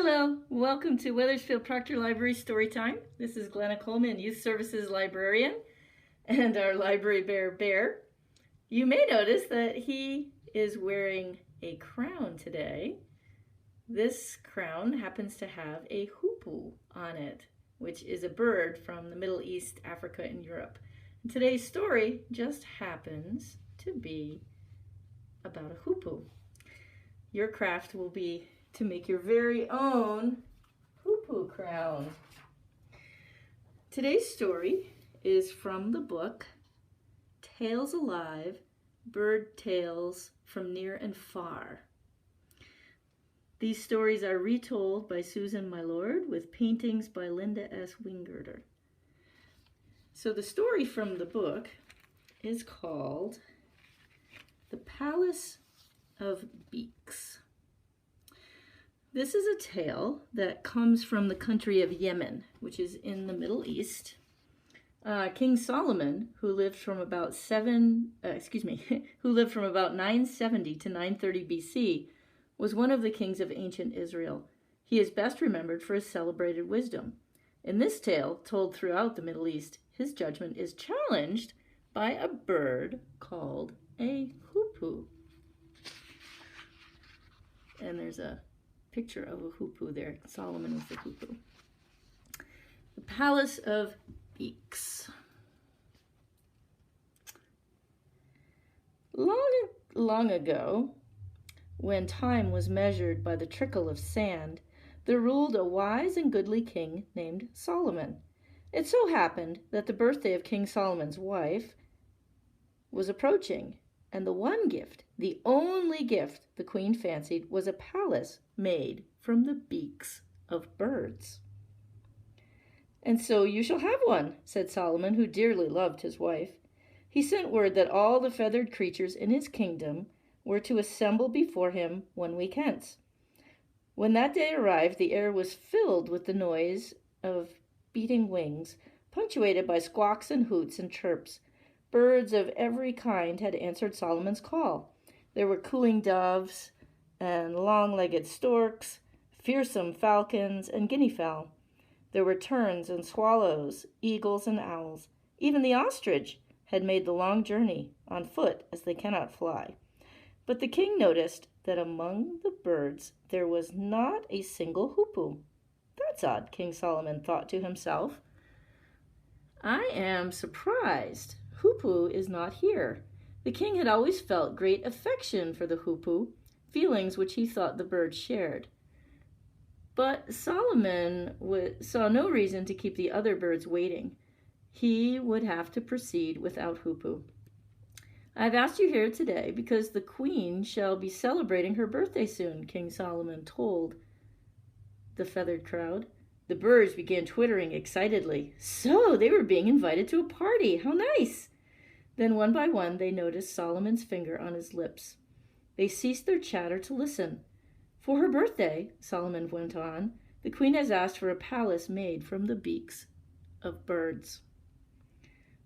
Hello, welcome to Weathersfield Proctor Library Storytime. This is Glenna Coleman, Youth Services Librarian, and our library bear. You may notice that he is wearing a crown today. This crown happens to have a hoopoe on it, which is a bird from the Middle East, Africa, and Europe. And today's story just happens to be about a hoopoe. Your craft will be to make your very own hoopoe crown. Today's story is from the book Tales Alive, Bird Tales from Near and Far. These stories are retold by Susan Milord with paintings by Linda S. Wingerter. So the story from the book is called The Palace of Beaks. This is a tale that comes from the country of Yemen, which is in the Middle East. King Solomon, who lived from about 970 to 930 BC, was one of the kings of ancient Israel. He is best remembered for his celebrated wisdom. In this tale, told throughout the Middle East, his judgment is challenged by a bird called a hoopoe. And there's a picture of a hoopoe there, Solomon with the hoopoe. The Palace of Beaks. Long ago, when time was measured by the trickle of sand, there ruled a wise and goodly king named Solomon. It so happened that the birthday of King Solomon's wife was approaching, and the one gift, the only gift the queen fancied, was a palace made from the beaks of birds. "And so you shall have one," said Solomon, who dearly loved his wife. He sent word that all the feathered creatures in his kingdom were to assemble before him 1 week hence. When that day arrived, the air was filled with the noise of beating wings, punctuated by squawks and hoots and chirps. Birds of every kind had answered Solomon's call. There were cooing doves and long-legged storks, fearsome falcons and guinea fowl. There were terns and swallows, eagles and owls. Even the ostrich had made the long journey on foot, as they cannot fly. But the king noticed that among the birds there was not a single hoopoe. "That's odd," King Solomon thought to himself. "I am surprised. Hoopoe is not here." The king had always felt great affection for the hoopoe, feelings which he thought the bird shared. But Solomon saw no reason to keep the other birds waiting. He would have to proceed without hoopoe. "I've asked you here today because the queen shall be celebrating her birthday soon," King Solomon told the feathered crowd. The birds began twittering excitedly. So they were being invited to a party. How nice! Then one by one they noticed Solomon's finger on his lips. They ceased their chatter to listen. "For her birthday," Solomon went on, "the queen has asked for a palace made from the beaks of birds."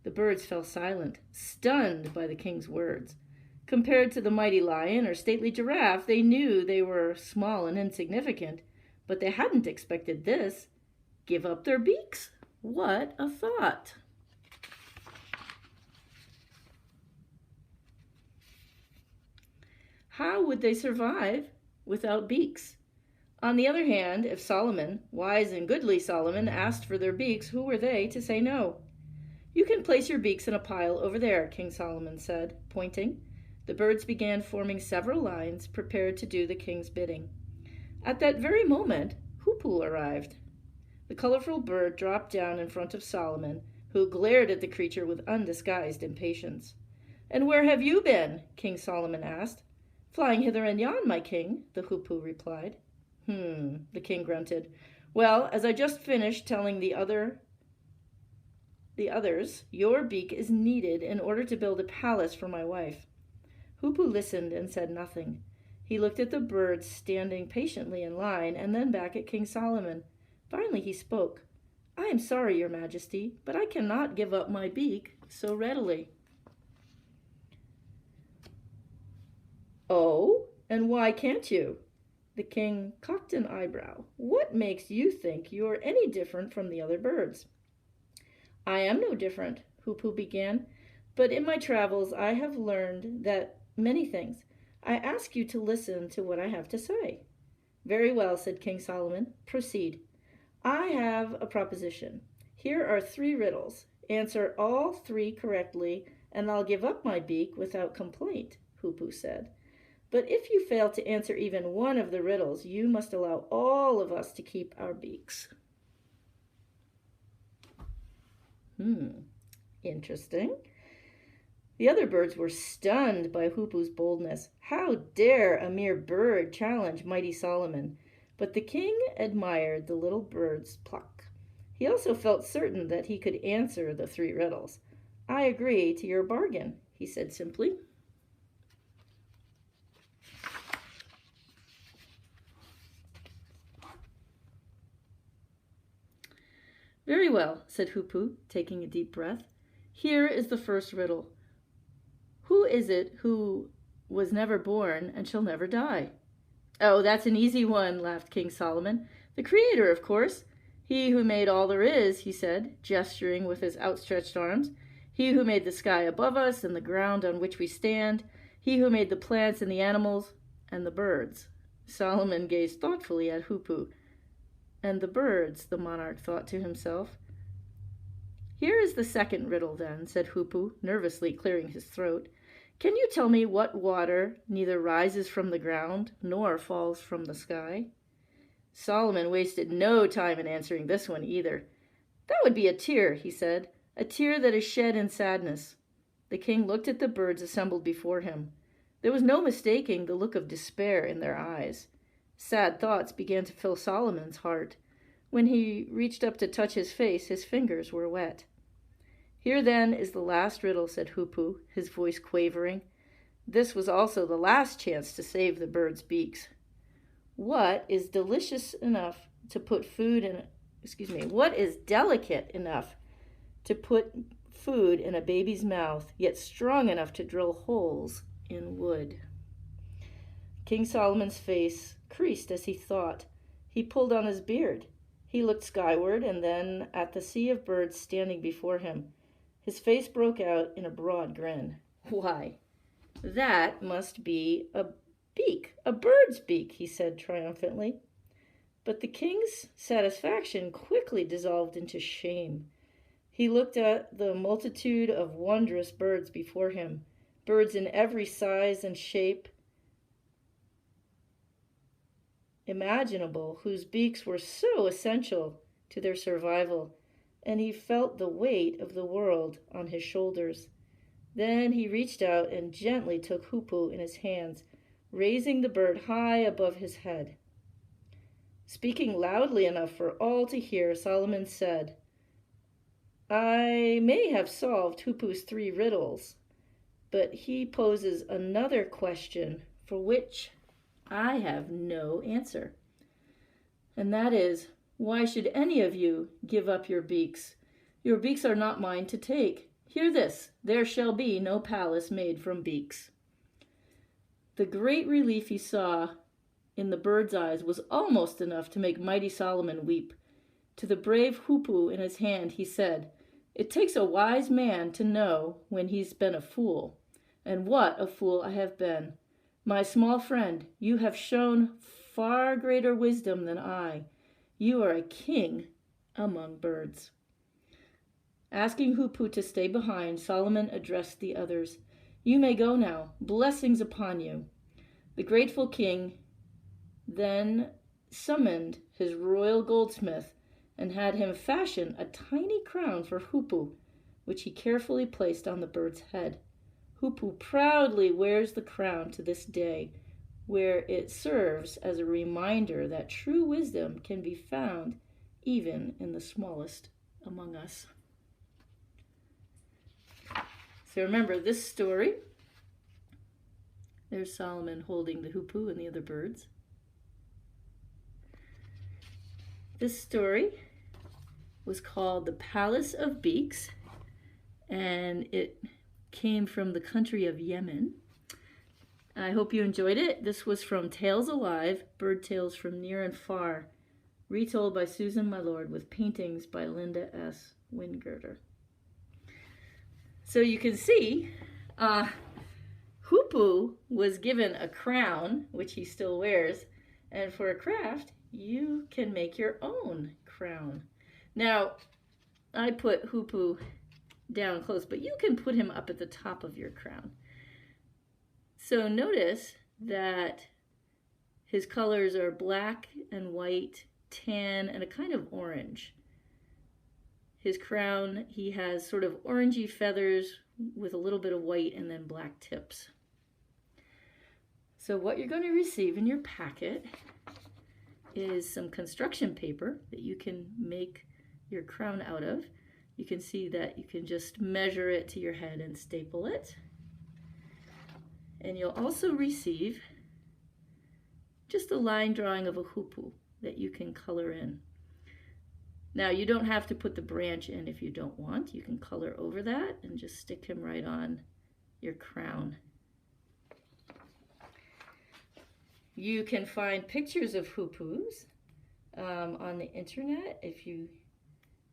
The birds fell silent, stunned by the king's words. Compared to the mighty lion or stately giraffe, they knew they were small and insignificant, but they hadn't expected this. Give up their beaks? What a thought! How would they survive without beaks? On the other hand, if Solomon, wise and goodly Solomon, asked for their beaks, who were they to say no? "You can place your beaks in a pile over there," King Solomon said, pointing. The birds began forming several lines, prepared to do the king's bidding. At that very moment, hoopoe arrived. The colorful bird dropped down in front of Solomon, who glared at the creature with undisguised impatience. "And where have you been?" King Solomon asked. "Flying hither and yon, my king," the hoopoe replied. The king grunted. "Well, as I just finished telling the others, your beak is needed in order to build a palace for my wife." Hoopoe listened and said nothing. He looked at the birds standing patiently in line and then back at King Solomon. Finally he spoke. "I am sorry, your majesty, but I cannot give up my beak so readily." "Oh, and why can't you?" The king cocked an eyebrow. "What makes you think you are any different from the other birds?" "I am no different," Hoopoe began, "but in my travels I have learned that many things. I ask you to listen to what I have to say." "Very well," said King Solomon. "Proceed." "I have a proposition. Here are 3 riddles. Answer all 3 correctly, and I'll give up my beak without complaint," Hoopoe said. "But if you fail to answer even one of the riddles, you must allow all of us to keep our beaks." Interesting. The other birds were stunned by Hoopoe's boldness. How dare a mere bird challenge mighty Solomon? But the king admired the little bird's pluck. He also felt certain that he could answer the 3 riddles. "I agree to your bargain," he said simply. "Very well," said Hoopoe, taking a deep breath. "Here is the first riddle. Who is it who was never born and shall never die?" "Oh, that's an easy one," laughed King Solomon. "The Creator, of course. He who made all there is," he said, gesturing with his outstretched arms. "He who made the sky above us and the ground on which we stand. He who made the plants and the animals and the birds." Solomon gazed thoughtfully at Hoopoe. "And the birds," the monarch thought to himself. "Here is the second riddle, then," said Hoopoe, nervously clearing his throat. "Can you tell me what water neither rises from the ground nor falls from the sky?" Solomon wasted no time in answering this one either. "That would be a tear," he said, "a tear that is shed in sadness." The king looked at the birds assembled before him. There was no mistaking the look of despair in their eyes. Sad thoughts began to fill Solomon's heart. When he reached up to touch his face, his fingers were wet. "Here, then, is the last riddle," said Hoopoe, his voice quavering. This was also the last chance to save the birds' beaks. What is delicate enough to put food in a baby's mouth, yet strong enough to drill holes in wood? King Solomon's face creased as he thought. He pulled on his beard. He looked skyward and then at the sea of birds standing before him. His face broke out in a broad grin. "Why, that must be a beak, a bird's beak," he said triumphantly. But the king's satisfaction quickly dissolved into shame. He looked at the multitude of wondrous birds before him, birds in every size and shape imaginable, whose beaks were so essential to their survival, and he felt the weight of the world on his shoulders. Then he reached out and gently took Hoopoe in his hands, raising the bird high above his head. Speaking loudly enough for all to hear, Solomon said, "I may have solved Hoopoe's 3 riddles, but he poses another question for which I have no answer. And that is, why should any of you give up your beaks? Your beaks are not mine to take. Hear this, there shall be no palace made from beaks." The great relief he saw in the bird's eyes was almost enough to make mighty Solomon weep. To the brave Hoopoe in his hand he said, "It takes a wise man to know when he's been a fool. And what a fool I have been. My small friend, you have shown far greater wisdom than I. You are a king among birds." Asking Hoopoe to stay behind, Solomon addressed the others. "You may go now. Blessings upon you." The grateful king then summoned his royal goldsmith and had him fashion a tiny crown for Hoopoe, which he carefully placed on the bird's head. Hoopoe proudly wears the crown to this day, where it serves as a reminder that true wisdom can be found even in the smallest among us. So remember this story. There's Solomon holding the Hoopoe and the other birds. This story was called The Palace of Beaks, and it came from the country of Yemen. I hope you enjoyed it. This was from Tales Alive, Bird Tales from Near and Far, retold by Susan Milord with paintings by Linda S. Wingerter. So you can see, Hoopoe was given a crown, which he still wears, and for a craft, you can make your own crown. Now, I put Hoopoe down close, but you can put him up at the top of your crown. So notice that his colors are black and white, tan, and a kind of orange. His crown, he has sort of orangey feathers with a little bit of white and then black tips. So what you're going to receive in your packet is some construction paper that you can make your crown out of. You can see that you can just measure it to your head and staple it. And you'll also receive just a line drawing of a hoopoe that you can color in. Now, you don't have to put the branch in if you don't want. You can color over that and just stick him right on your crown. You can find pictures of hoopoes on the internet if you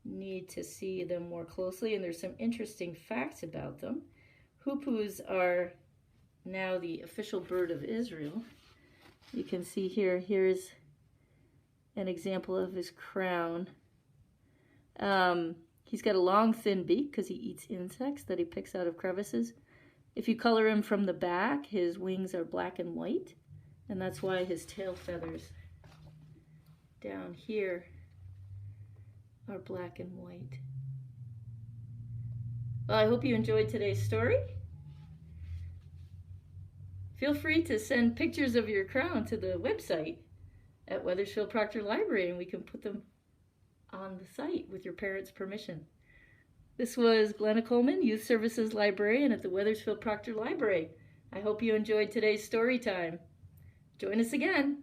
need to see them more closely, and there's some interesting facts about them. Hoopoes are now the official bird of Israel. You can see here's an example of his crown. He's got a long thin beak because he eats insects that he picks out of crevices. If you color him from the back, his wings are black and white, and that's why his tail feathers down here are black and white. Well, I hope you enjoyed today's story. Feel free to send pictures of your crown to the website at Weathersfield Proctor Library, and we can put them on the site with your parents' permission. This was Glenna Coleman, Youth Services Librarian at the Weathersfield Proctor Library. I hope you enjoyed today's story time. Join us again.